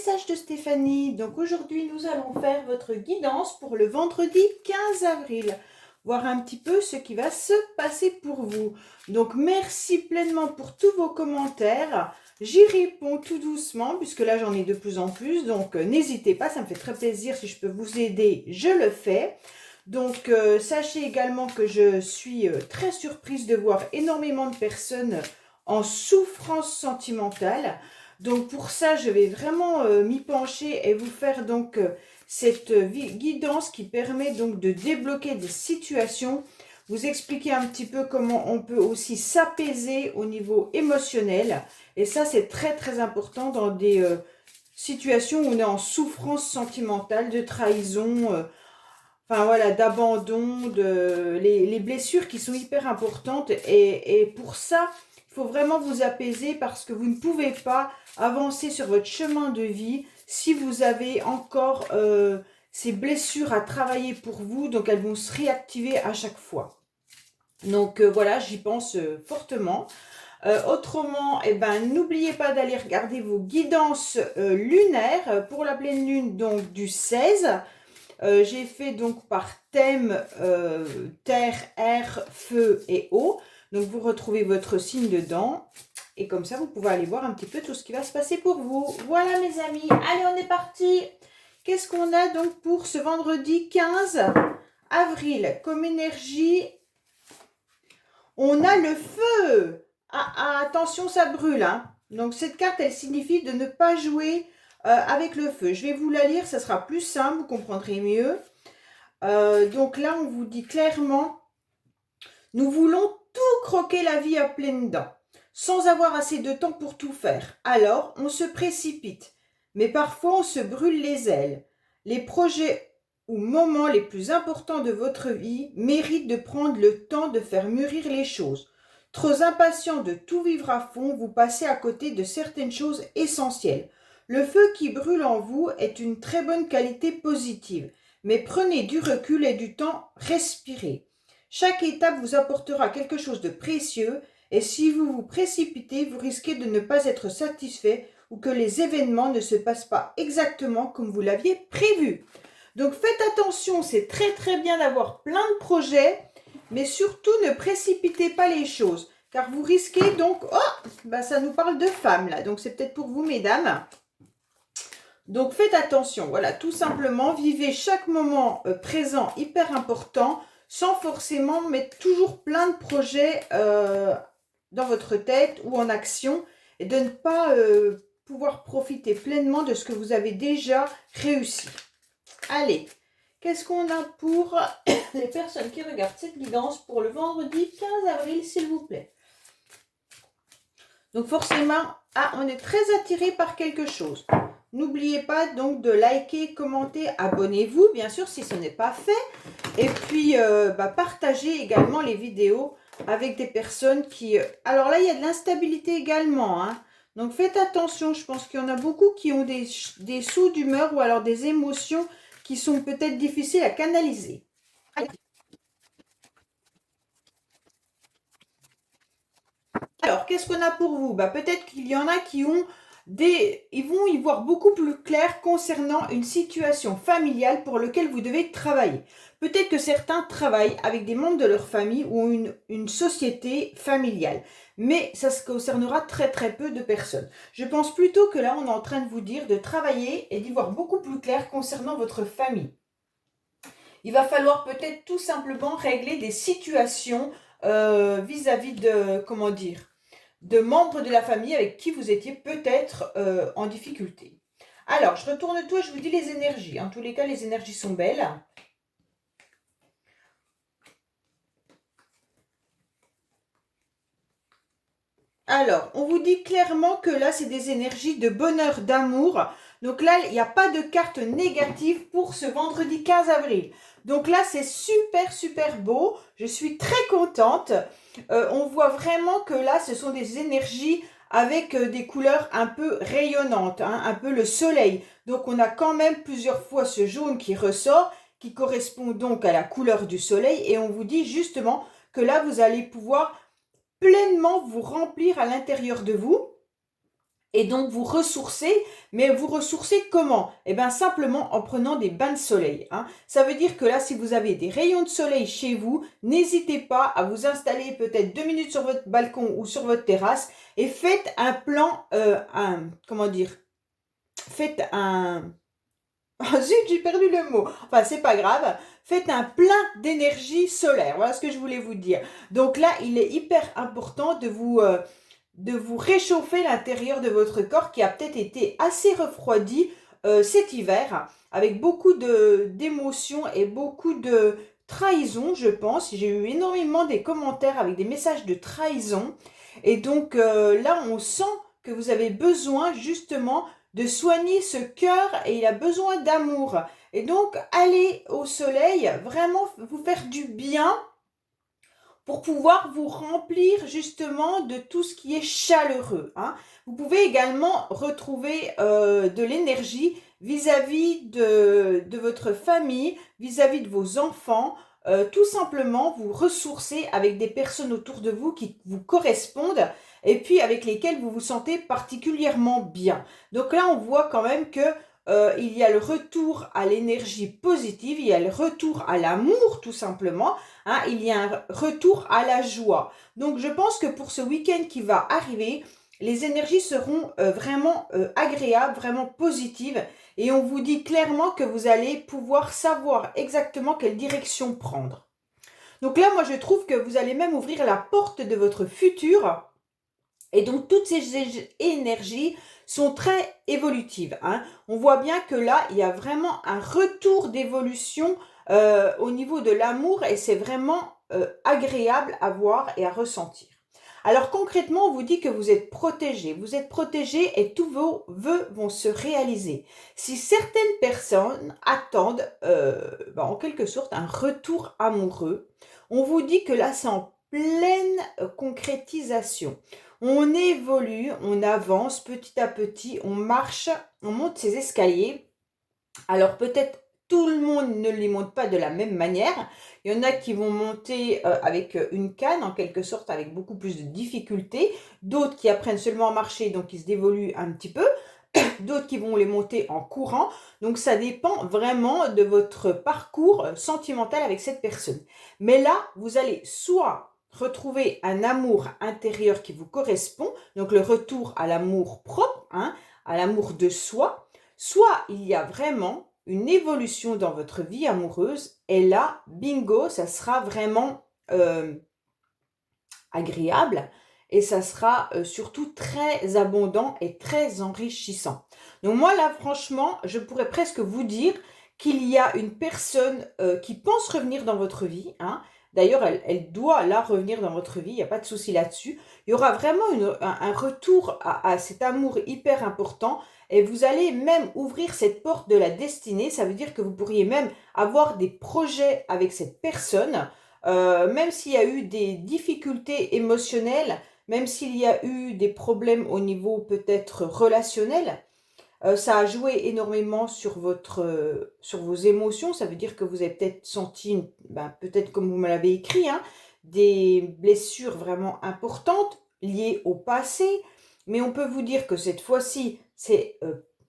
message de Stéphanie. Donc aujourd'hui, nous allons faire votre guidance pour le vendredi 15 avril. Voir un petit peu ce qui va se passer pour vous. Donc merci pleinement pour tous vos commentaires. J'y réponds tout doucement puisque là j'en ai de plus en plus. Donc n'hésitez pas, ça me fait très plaisir. Si je peux vous aider, je le fais. Donc sachez également que je suis très surprise de voir énormément de personnes en souffrance sentimentale. Donc pour ça, je vais vraiment m'y pencher et vous faire donc cette guidance qui permet donc de débloquer des situations, vous expliquer un petit peu comment on peut aussi s'apaiser au niveau émotionnel. Et ça, c'est très très important dans des situations où on est en souffrance sentimentale, de trahison, enfin voilà, d'abandon, les blessures qui sont hyper importantes. Et pour ça, il faut vraiment vous apaiser parce que vous ne pouvez pas avancer sur votre chemin de vie si vous avez encore ces blessures à travailler pour vous. Donc elles vont se réactiver à chaque fois. Donc voilà, j'y pense fortement. Autrement, eh ben, n'oubliez pas d'aller regarder vos guidances lunaires pour la pleine lune donc du 16. J'ai fait donc par thème terre, air, feu et eau. Donc vous retrouvez votre signe dedans. Et comme ça, vous pouvez aller voir un petit peu tout ce qui va se passer pour vous. Voilà mes amis, allez on est parti. Qu'est-ce qu'on a donc pour ce vendredi 15 avril comme énergie? On a le feu. Attention, ça brûle. Hein. Donc cette carte, elle signifie de ne pas jouer avec le feu. Je vais vous la lire, ça sera plus simple, vous comprendrez mieux. Donc là, on vous dit clairement, nous voulons tout croquer la vie à pleines dents, sans avoir assez de temps pour tout faire. Alors, on se précipite, mais parfois on se brûle les ailes. Les projets ou moments les plus importants de votre vie méritent de prendre le temps de faire mûrir les choses. Trop impatient de tout vivre à fond, vous passez à côté de certaines choses essentielles. Le feu qui brûle en vous est une très bonne qualité positive, mais prenez du recul et du temps, respirez. Chaque étape vous apportera quelque chose de précieux et si vous vous précipitez, vous risquez de ne pas être satisfait ou que les événements ne se passent pas exactement comme vous l'aviez prévu. Donc faites attention, c'est très très bien d'avoir plein de projets, mais surtout ne précipitez pas les choses, car vous risquez donc... Oh, ben ça nous parle de femmes là, donc c'est peut-être pour vous mesdames. Donc faites attention, voilà, tout simplement, vivez chaque moment présent hyper important, sans forcément mettre toujours plein de projets dans votre tête ou en action, et de ne pas pouvoir profiter pleinement de ce que vous avez déjà réussi. Allez, qu'est-ce qu'on a pour les personnes qui regardent cette guidance pour le vendredi 15 avril, s'il vous plaît? Donc forcément, on est très attiré par quelque chose. N'oubliez pas donc de liker, commenter, abonnez-vous, bien sûr, si ce n'est pas fait. Et puis, partagez également les vidéos avec des personnes qui... Alors là, il y a de l'instabilité également. Hein. Donc faites attention, je pense qu'il y en a beaucoup qui ont des sauts d'humeur ou alors des émotions qui sont peut-être difficiles à canaliser. Alors, qu'est-ce qu'on a pour vous? Peut-être qu'il y en a qui ont ils vont y voir beaucoup plus clair concernant une situation familiale pour laquelle vous devez travailler. Peut-être que certains travaillent avec des membres de leur famille ou une société familiale. Mais ça se concernera très très peu de personnes. Je pense plutôt que là, on est en train de vous dire de travailler et d'y voir beaucoup plus clair concernant votre famille. Il va falloir peut-être tout simplement régler des situations vis-à-vis de, comment dire, de membres de la famille avec qui vous étiez peut-être en difficulté. Alors, je retourne tout et je vous dis les énergies. En tous les cas, les énergies sont belles. Alors, on vous dit clairement que là, c'est des énergies de bonheur, d'amour. Donc là, il n'y a pas de carte négative pour ce vendredi 15 avril. Donc là, c'est super, super beau. Je suis très contente. On voit vraiment que là, ce sont des énergies avec des couleurs un peu rayonnantes, hein, un peu le soleil. Donc, on a quand même plusieurs fois ce jaune qui ressort, qui correspond donc à la couleur du soleil. Et on vous dit justement que là, vous allez pouvoir pleinement vous remplir à l'intérieur de vous Et donc vous ressourcez, mais vous ressourcez comment? Eh bien simplement en prenant des bains de soleil, hein. Ça veut dire que là, si vous avez des rayons de soleil chez vous, n'hésitez pas à vous installer peut-être 2 minutes sur votre balcon ou sur votre terrasse et faites un plan, comment dire? Faites un... Ah zut, j'ai perdu le mot. Enfin, c'est pas grave. Faites un plein d'énergie solaire. Voilà ce que je voulais vous dire. Donc là, il est hyper important de vous réchauffer l'intérieur de votre corps qui a peut-être été assez refroidi cet hiver, avec beaucoup d'émotions et beaucoup de trahison, je pense. J'ai eu énormément des commentaires avec des messages de trahison. Et donc là, on sent que vous avez besoin justement de soigner ce cœur et il a besoin d'amour. Et donc, allez au soleil, vraiment vous faire du bien pour pouvoir vous remplir justement de tout ce qui est chaleureux, hein. Vous pouvez également retrouver de l'énergie vis-à-vis de votre famille, vis-à-vis de vos enfants, tout simplement vous ressourcer avec des personnes autour de vous qui vous correspondent et puis avec lesquelles vous vous sentez particulièrement bien. Donc là, on voit quand même que il y a le retour à l'énergie positive, il y a le retour à l'amour tout simplement, hein, il y a un retour à la joie. Donc je pense que pour ce week-end qui va arriver, les énergies seront vraiment agréables, vraiment positives et on vous dit clairement que vous allez pouvoir savoir exactement quelle direction prendre. Donc là, moi je trouve que vous allez même ouvrir la porte de votre futur. Et donc, toutes ces énergies sont très évolutives, hein. On voit bien que là, il y a vraiment un retour d'évolution au niveau de l'amour et c'est vraiment agréable à voir et à ressentir. Alors concrètement, on vous dit que vous êtes protégé. Vous êtes protégé et tous vos vœux vont se réaliser. Si certaines personnes attendent en quelque sorte un retour amoureux, on vous dit que là, c'est en pleine concrétisation. On évolue, on avance petit à petit, on marche, on monte ces escaliers. Alors peut-être tout le monde ne les monte pas de la même manière. Il y en a qui vont monter avec une canne, en quelque sorte, avec beaucoup plus de difficultés. D'autres qui apprennent seulement à marcher, donc ils se dévoluent un petit peu. D'autres qui vont les monter en courant. Donc ça dépend vraiment de votre parcours sentimental avec cette personne. Mais là, vous allez soit retrouver un amour intérieur qui vous correspond, donc le retour à l'amour propre, hein, à l'amour de soi, soit il y a vraiment une évolution dans votre vie amoureuse et là, bingo, ça sera vraiment agréable et ça sera surtout très abondant et très enrichissant. Donc moi là, franchement, je pourrais presque vous dire qu'il y a une personne qui pense revenir dans votre vie, hein. D'ailleurs, elle doit là revenir dans votre vie, il n'y a pas de souci là-dessus. Il y aura vraiment un retour à cet amour hyper important et vous allez même ouvrir cette porte de la destinée. Ça veut dire que vous pourriez même avoir des projets avec cette personne, même s'il y a eu des difficultés émotionnelles, même s'il y a eu des problèmes au niveau peut-être relationnel, ça a joué énormément sur vos émotions. Ça veut dire que vous avez peut-être senti, peut-être comme vous me l'avez écrit, hein, des blessures vraiment importantes liées au passé. Mais on peut vous dire que cette fois-ci, c'est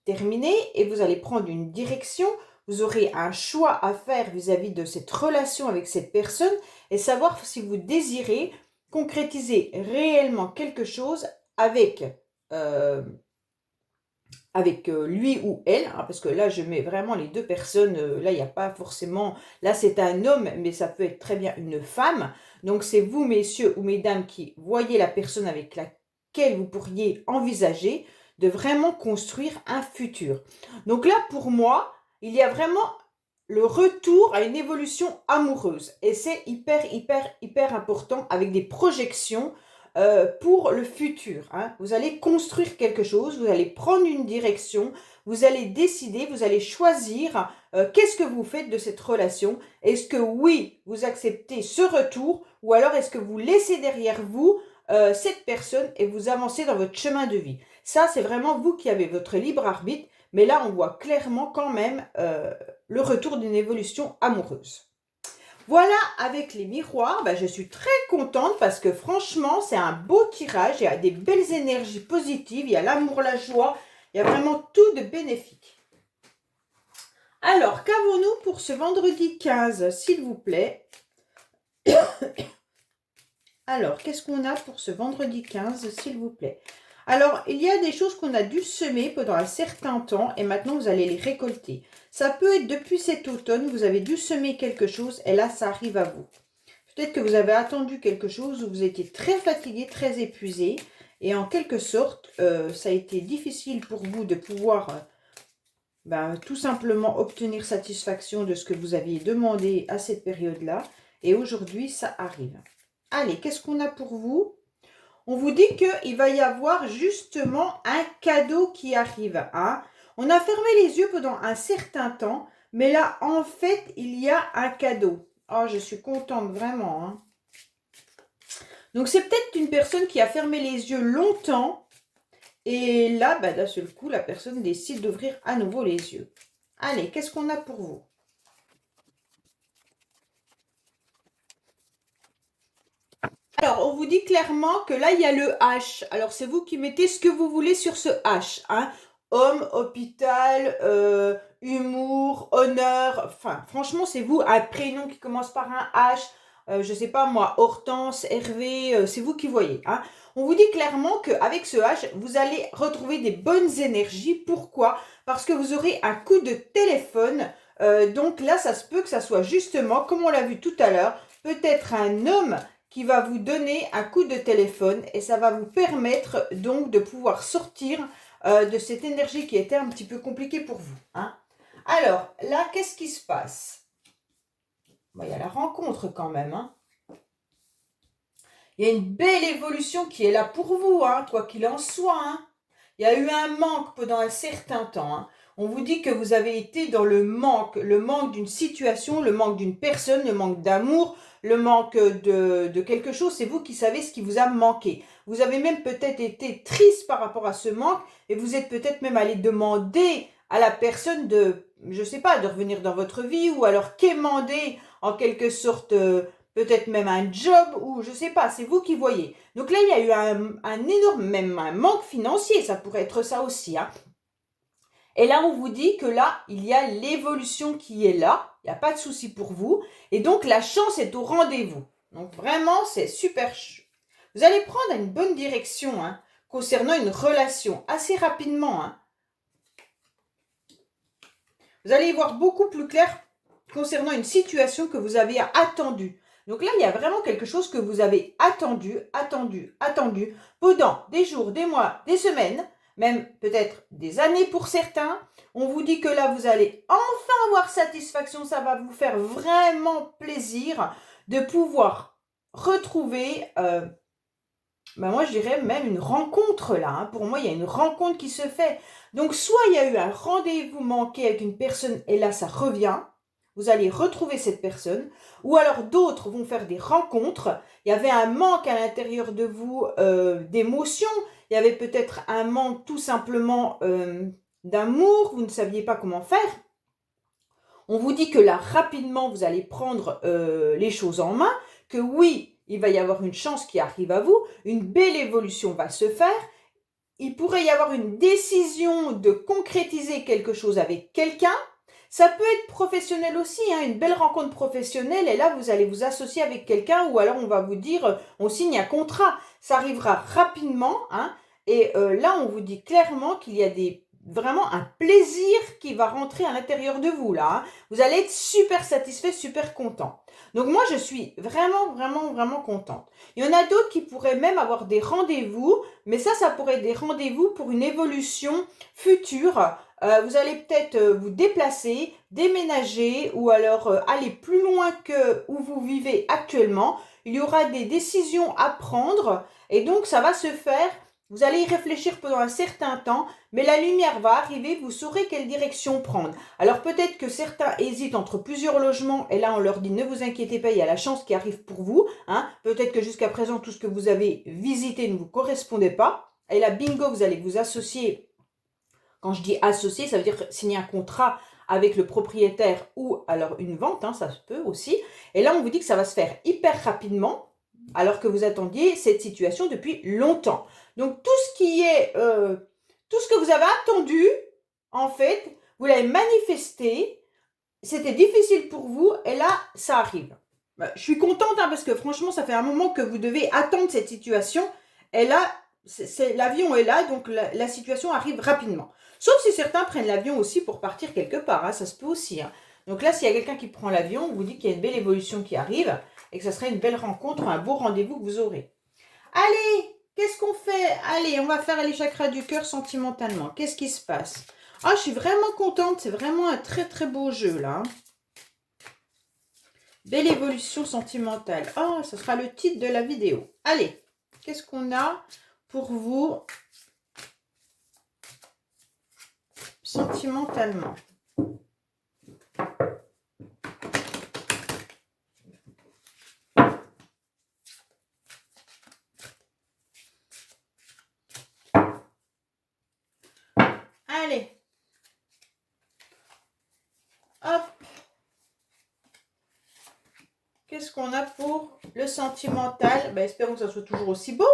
terminé et vous allez prendre une direction. Vous aurez un choix à faire vis-à-vis de cette relation avec cette personne et savoir si vous désirez concrétiser réellement quelque chose avec lui ou elle, hein, parce que là je mets vraiment les deux personnes, là il n'y a pas forcément, là c'est un homme mais ça peut être très bien une femme, donc c'est vous messieurs ou mesdames qui voyez la personne avec laquelle vous pourriez envisager de vraiment construire un futur. Donc là pour moi, il y a vraiment le retour à une évolution amoureuse et c'est hyper important avec des projections pour le futur, hein. Vous allez construire quelque chose, vous allez prendre une direction, vous allez décider, vous allez choisir qu'est-ce que vous faites de cette relation. Est-ce que oui, vous acceptez ce retour ou alors est-ce que vous laissez derrière vous cette personne et vous avancez dans votre chemin de vie. Ça, c'est vraiment vous qui avez votre libre arbitre, mais là, on voit clairement quand même le retour d'une évolution amoureuse. Voilà, avec les miroirs, je suis très contente parce que franchement, c'est un beau tirage. Il y a des belles énergies positives, il y a l'amour, la joie, il y a vraiment tout de bénéfique. Alors, qu'avons-nous pour ce vendredi 15, s'il vous plaît? Alors, qu'est-ce qu'on a pour ce vendredi 15, s'il vous plaît? Alors, il y a des choses qu'on a dû semer pendant un certain temps et maintenant vous allez les récolter. Ça peut être depuis cet automne, vous avez dû semer quelque chose et là, ça arrive à vous. Peut-être que vous avez attendu quelque chose où vous étiez très fatigué, très épuisé et en quelque sorte, ça a été difficile pour vous de pouvoir tout simplement obtenir satisfaction de ce que vous aviez demandé à cette période-là. Et aujourd'hui, ça arrive. Allez, qu'est-ce qu'on a pour vous? On vous dit qu'il va y avoir justement un cadeau qui arrive. Hein? On a fermé les yeux pendant un certain temps, mais là, en fait, il y a un cadeau. Oh, je suis contente, vraiment. Hein? Donc, c'est peut-être une personne qui a fermé les yeux longtemps. Et là, d'un seul coup, la personne décide d'ouvrir à nouveau les yeux. Allez, qu'est-ce qu'on a pour vous? Alors, on vous dit clairement que là, il y a le H. Alors, c'est vous qui mettez ce que vous voulez sur ce H. Hein. Homme, hôpital, humour, honneur. Enfin, franchement, c'est vous. Un prénom qui commence par un H. Je ne sais pas moi, Hortense, Hervé, c'est vous qui voyez. Hein. On vous dit clairement qu'avec ce H, vous allez retrouver des bonnes énergies. Pourquoi? Parce que vous aurez un coup de téléphone. Donc là, ça se peut que ça soit justement, comme on l'a vu tout à l'heure, peut-être un homme qui va vous donner un coup de téléphone et ça va vous permettre donc de pouvoir sortir de cette énergie qui était un petit peu compliquée pour vous. Hein. Alors, là, qu'est-ce qui se passe? Il y a la rencontre quand même. Hein. Il y a une belle évolution qui est là pour vous, hein, quoi qu'il en soit. Hein. Il y a eu un manque pendant un certain temps. Hein. On vous dit que vous avez été dans le manque d'une situation, le manque d'une personne, le manque d'amour, le manque de quelque chose. C'est vous qui savez ce qui vous a manqué. Vous avez même peut-être été triste par rapport à ce manque et vous êtes peut-être même allé demander à la personne de, je ne sais pas, de revenir dans votre vie ou alors quémander en quelque sorte peut-être même un job ou je ne sais pas, c'est vous qui voyez. Donc là, il y a eu un énorme, même un manque financier, ça pourrait être ça aussi. Hein. Et là, on vous dit que là, il y a l'évolution qui est là, il n'y a pas de souci pour vous. Et donc, la chance est au rendez-vous. Donc, vraiment, c'est super. Vous allez prendre une bonne direction hein, concernant une relation assez rapidement. Hein. Vous allez y voir beaucoup plus clair concernant une situation que vous avez attendue. Donc là, il y a vraiment quelque chose que vous avez attendu pendant des jours, des mois, des semaines, même peut-être des années pour certains. On vous dit que là, vous allez enfin avoir satisfaction. Ça va vous faire vraiment plaisir de pouvoir retrouver, moi je dirais même une rencontre là. Hein. Pour moi, il y a une rencontre qui se fait. Donc, soit il y a eu un rendez-vous manqué avec une personne et là, ça revient. Vous allez retrouver cette personne. Ou alors, d'autres vont faire des rencontres. Il y avait un manque à l'intérieur de vous d'émotions. Il y avait peut-être un manque tout simplement d'amour. Vous ne saviez pas comment faire. On vous dit que là, rapidement, vous allez prendre les choses en main. Que oui, il va y avoir une chance qui arrive à vous. Une belle évolution va se faire. Il pourrait y avoir une décision de concrétiser quelque chose avec quelqu'un. Ça peut être professionnel aussi, hein, une belle rencontre professionnelle et là vous allez vous associer avec quelqu'un ou alors on va vous dire on signe un contrat. Ça arrivera rapidement hein, et là on vous dit clairement qu'il y a vraiment un plaisir qui va rentrer à l'intérieur de vous là. Hein. Vous allez être super satisfait, super content. Donc moi je suis vraiment contente. Il y en a d'autres qui pourraient même avoir des rendez-vous, mais ça pourrait être des rendez-vous pour une évolution future. Vous allez peut-être vous déplacer, déménager ou alors aller plus loin que où vous vivez actuellement. Il y aura des décisions à prendre et donc ça va se faire. Vous allez y réfléchir pendant un certain temps, mais la lumière va arriver, vous saurez quelle direction prendre. Alors peut-être que certains hésitent entre plusieurs logements, et là on leur dit ne vous inquiétez pas, il y a la chance qui arrive pour vous. Hein. Peut-être que jusqu'à présent tout ce que vous avez visité ne vous correspondait pas. Et là bingo, vous allez vous associer. Quand je dis associer, ça veut dire signer un contrat avec le propriétaire ou alors une vente, ça se peut aussi. Et là, on vous dit que ça va se faire hyper rapidement, alors que vous attendiez cette situation depuis longtemps. Donc, tout ce que vous avez attendu, en fait, vous l'avez manifesté, c'était difficile pour vous, et là, ça arrive. Je suis contente, parce que franchement, ça fait un moment que vous devez attendre cette situation, et là, l'avion est là, donc la situation arrive rapidement. Sauf si certains prennent l'avion aussi pour partir quelque part, ça se peut aussi. Donc là, s'il y a quelqu'un qui prend l'avion, on vous dit qu'il y a une belle évolution qui arrive, et que ça serait une belle rencontre, un beau rendez-vous que vous aurez. Allez, qu'est-ce qu'on fait? Allez, on va faire les chakras du cœur sentimentalement. Qu'est-ce qui se passe? Je suis vraiment contente, c'est vraiment un très très beau jeu là. Belle évolution sentimentale. Ça sera le titre de la vidéo. Allez, qu'est-ce qu'on a pour vous sentimentalement? Allez. Hop. Qu'est-ce qu'on a pour le sentimental? Espérons que ça soit toujours aussi beau.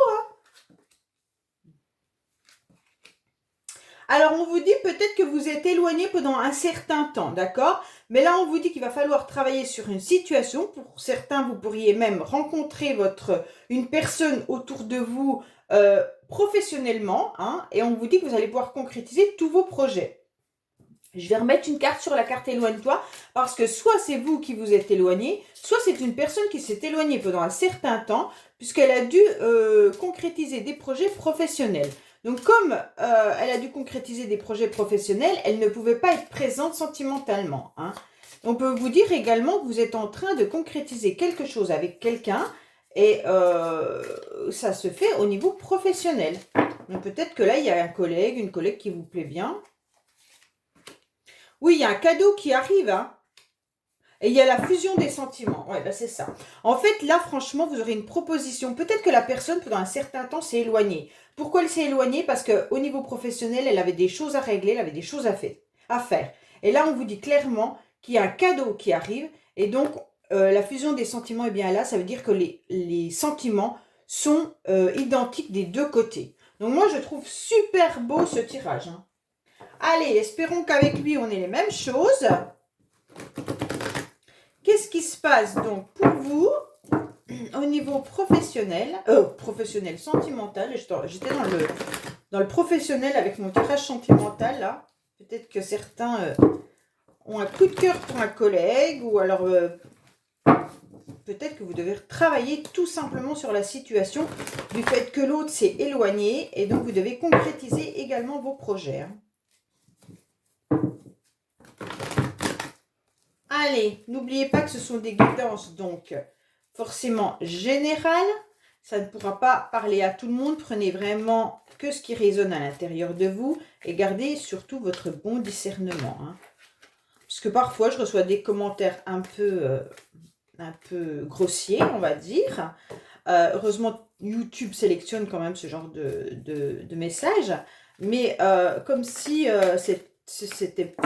Alors, on vous dit peut-être que vous êtes éloigné pendant un certain temps, d'accord? Mais là, on vous dit qu'il va falloir travailler sur une situation. Pour certains, vous pourriez même rencontrer une personne autour de vous professionnellement, et on vous dit que vous allez pouvoir concrétiser tous vos projets. Je vais remettre une carte sur la carte éloigne-toi, parce que soit c'est vous qui vous êtes éloigné, soit c'est une personne qui s'est éloignée pendant un certain temps, puisqu'elle a dû concrétiser des projets professionnels. Donc comme elle a dû concrétiser des projets professionnels, elle ne pouvait pas être présente sentimentalement. On peut vous dire également que vous êtes en train de concrétiser quelque chose avec quelqu'un, et ça se fait au niveau professionnel. Donc peut-être que là, il y a une collègue qui vous plaît bien. Oui, il y a un cadeau qui arrive, et il y a la fusion des sentiments. Ouais, c'est ça. En fait, là, franchement, vous aurez une proposition. Peut-être que la personne, pendant un certain temps, s'est éloignée. Pourquoi elle s'est éloignée? Parce qu'au niveau professionnel, elle avait des choses à régler, elle avait des choses à faire. Et là, on vous dit clairement qu'il y a un cadeau qui arrive. Et donc, la fusion des sentiments est bien là. Ça veut dire que les sentiments sont identiques des deux côtés. Donc, moi, je trouve super beau ce tirage. Allez, espérons qu'avec lui, on ait les mêmes choses. Qu'est-ce qui se passe donc pour vous au niveau professionnel, sentimental? J'étais dans le professionnel avec mon tirage sentimental, là. Peut-être que certains ont un coup de cœur pour un collègue, ou alors peut-être que vous devez travailler tout simplement sur la situation du fait que l'autre s'est éloigné, et donc vous devez concrétiser également vos projets. Allez, n'oubliez pas que ce sont des guidances, donc forcément générales. Ça ne pourra pas parler à tout le monde. Prenez vraiment que ce qui résonne à l'intérieur de vous, et gardez surtout votre bon discernement. Parce que parfois, je reçois des commentaires un peu grossiers, on va dire. Heureusement, YouTube sélectionne quand même ce genre de messages. Mais comme si c'était...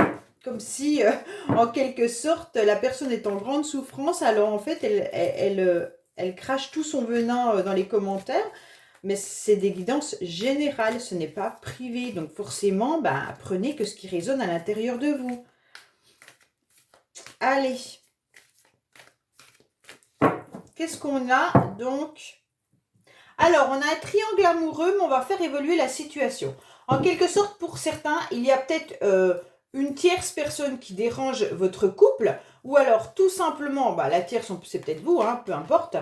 Comme si, en quelque sorte, la personne est en grande souffrance. Alors, en fait, elle crache tout son venin dans les commentaires. Mais c'est des guidances générales, ce n'est pas privé. Donc, forcément, prenez que ce qui résonne à l'intérieur de vous. Allez. Qu'est-ce qu'on a, donc? Alors, on a un triangle amoureux, mais on va faire évoluer la situation. En quelque sorte, pour certains, il y a peut-être... une tierce personne qui dérange votre couple, ou alors tout simplement, la tierce, c'est peut-être vous, peu importe,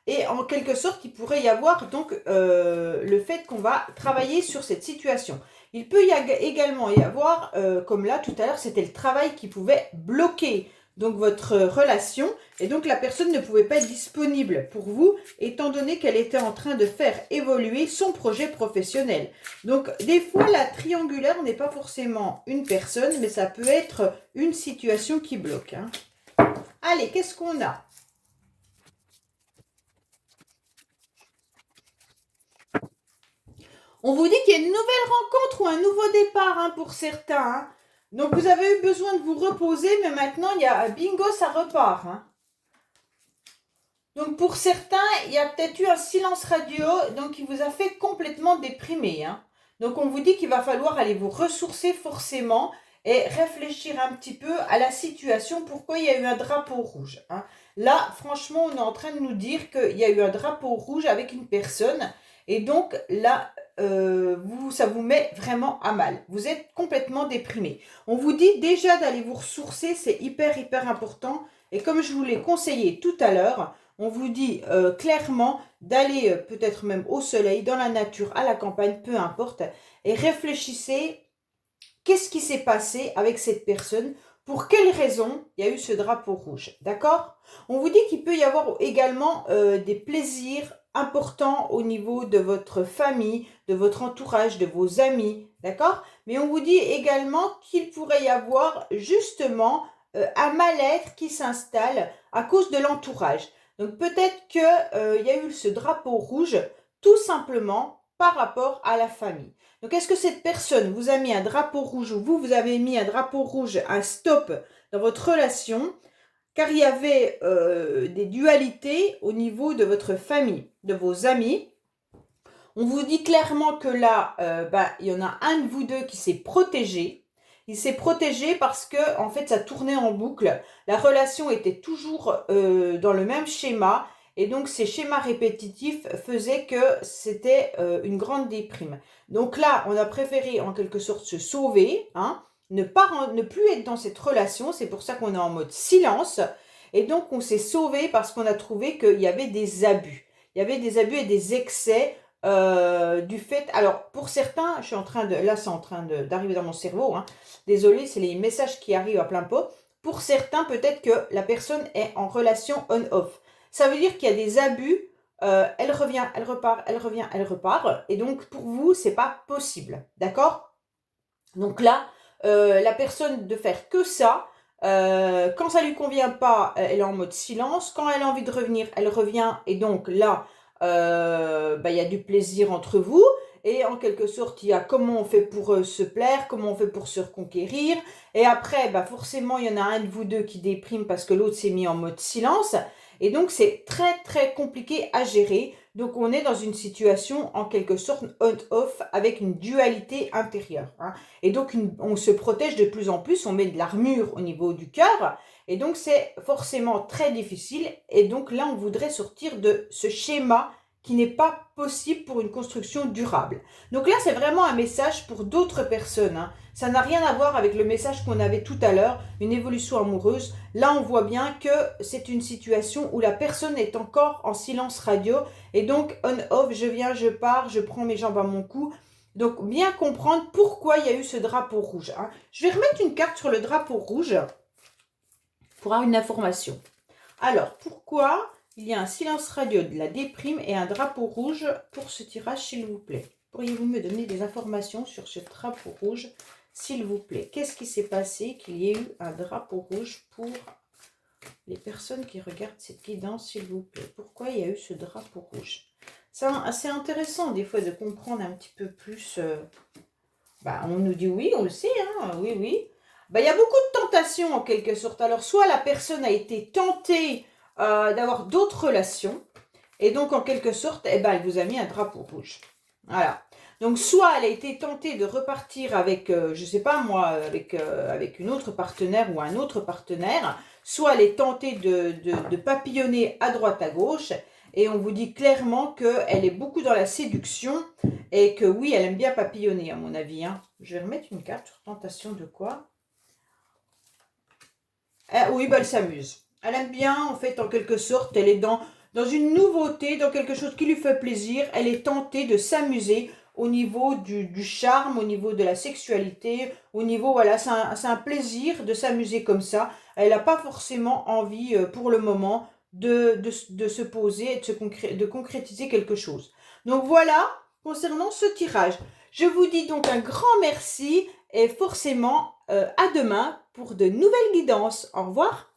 et en quelque sorte, il pourrait y avoir donc le fait qu'on va travailler sur cette situation. Il peut également y avoir, comme là tout à l'heure, c'était le travail qui pouvait bloquer donc votre relation, et donc la personne ne pouvait pas être disponible pour vous, étant donné qu'elle était en train de faire évoluer son projet professionnel. Donc des fois, la triangulaire n'est pas forcément une personne, mais ça peut être une situation qui bloque. Allez, qu'est-ce qu'on a? On vous dit qu'il y a une nouvelle rencontre ou un nouveau départ pour certains. Donc, vous avez eu besoin de vous reposer, mais maintenant, il y a bingo, ça repart. Hein. Donc, pour certains, il y a peut-être eu un silence radio, donc qui vous a fait complètement déprimer. Hein. Donc, on vous dit qu'il va falloir aller vous ressourcer forcément et réfléchir un petit peu à la situation, pourquoi il y a eu un drapeau rouge. Hein. Là, franchement, on est en train de nous dire qu'il y a eu un drapeau rouge avec une personne. Et donc, là, ça vous met vraiment à mal. Vous êtes complètement déprimé. On vous dit déjà d'aller vous ressourcer, c'est hyper, hyper important. Et comme je vous l'ai conseillé tout à l'heure, on vous dit clairement d'aller peut-être même au soleil, dans la nature, à la campagne, peu importe, et réfléchissez, qu'est-ce qui s'est passé avec cette personne? Pour quelles raisons il y a eu ce drapeau rouge? D'accord? On vous dit qu'il peut y avoir également des plaisirs importants au niveau de votre famille, de votre entourage, de vos amis. D'accord? Mais on vous dit également qu'il pourrait y avoir justement un mal-être qui s'installe à cause de l'entourage. Donc peut-être qu'il y a eu ce drapeau rouge tout simplement par rapport à la famille. Donc est-ce que cette personne vous a mis un drapeau rouge ou vous avez mis un drapeau rouge, un stop dans votre relation car il y avait des dualités au niveau de votre famille, de vos amis. On vous dit clairement que là, il y en a un de vous deux qui s'est protégé. Il s'est protégé parce que en fait, ça tournait en boucle. La relation était toujours dans le même schéma. Et donc, ces schémas répétitifs faisaient que c'était une grande déprime. Donc là, on a préféré en quelque sorte se sauver, hein, ne plus être dans cette relation. C'est pour ça qu'on est en mode silence. Et donc, on s'est sauvé parce qu'on a trouvé qu'il y avait des abus. Il y avait des abus et des excès du fait, alors pour certains, je suis en train de, là c'est en train d'arriver dans mon cerveau, hein. Désolé, c'est les messages qui arrivent à plein pot. Pour certains, peut-être que la personne est en relation on-off. Ça veut dire qu'il y a des abus, elle revient, elle repart, elle revient, elle repart. Et donc pour vous, c'est pas possible, d'accord? Donc là, la personne de faire que ça, quand ça lui convient pas, elle est en mode silence. Quand elle a envie de revenir, elle revient. Et donc là, il y a du plaisir entre vous. Et en quelque sorte, il y a comment on fait pour se plaire, comment on fait pour se reconquérir. Et après, forcément, il y en a un de vous deux qui déprime parce que l'autre s'est mis en mode silence. Et donc, c'est très, très compliqué à gérer. Donc, on est dans une situation, en quelque sorte, on-off, avec une dualité intérieure. Hein. Et donc, on se protège de plus en plus, on met de l'armure au niveau du cœur. Et donc, c'est forcément très difficile. Et donc, là, on voudrait sortir de ce schéma qui n'est pas possible pour une construction durable. Donc là, c'est vraiment un message pour d'autres personnes. Hein. Ça n'a rien à voir avec le message qu'on avait tout à l'heure, une évolution amoureuse. Là, on voit bien que c'est une situation où la personne est encore en silence radio. Et donc, on-off, je viens, je pars, je prends mes jambes à mon cou. Donc, bien comprendre pourquoi il y a eu ce drapeau rouge. Hein. Je vais remettre une carte sur le drapeau rouge pour avoir une information. Alors, pourquoi il y a un silence radio de la déprime et un drapeau rouge pour ce tirage, s'il vous plaît? Pourriez-vous me donner des informations sur ce drapeau rouge, s'il vous plaît? Qu'est-ce qui s'est passé qu'il y ait eu un drapeau rouge pour les personnes qui regardent cette guidance, s'il vous plaît? Pourquoi il y a eu ce drapeau rouge? C'est assez intéressant des fois de comprendre un petit peu plus. On nous dit oui, on le sait, hein, oui, oui. Il y a beaucoup de tentations en quelque sorte. Alors, soit la personne a été tentée d'avoir d'autres relations, et donc en quelque sorte, elle vous a mis un drapeau rouge. Voilà. Donc, soit elle a été tentée de repartir avec, je sais pas moi, avec une autre partenaire ou un autre partenaire, soit elle est tentée de papillonner à droite à gauche, et on vous dit clairement qu'elle est beaucoup dans la séduction, et que oui, elle aime bien papillonner à mon avis. Hein. Je vais remettre une carte sur tentation de quoi? Oui, elle s'amuse. Elle aime bien, en fait, en quelque sorte, elle est dans une nouveauté, dans quelque chose qui lui fait plaisir. Elle est tentée de s'amuser au niveau du charme, au niveau de la sexualité, au niveau, voilà, c'est un plaisir de s'amuser comme ça. Elle n'a pas forcément envie, pour le moment, de se poser et de concrétiser quelque chose. Donc voilà, concernant ce tirage. Je vous dis donc un grand merci et forcément à demain pour de nouvelles guidances. Au revoir.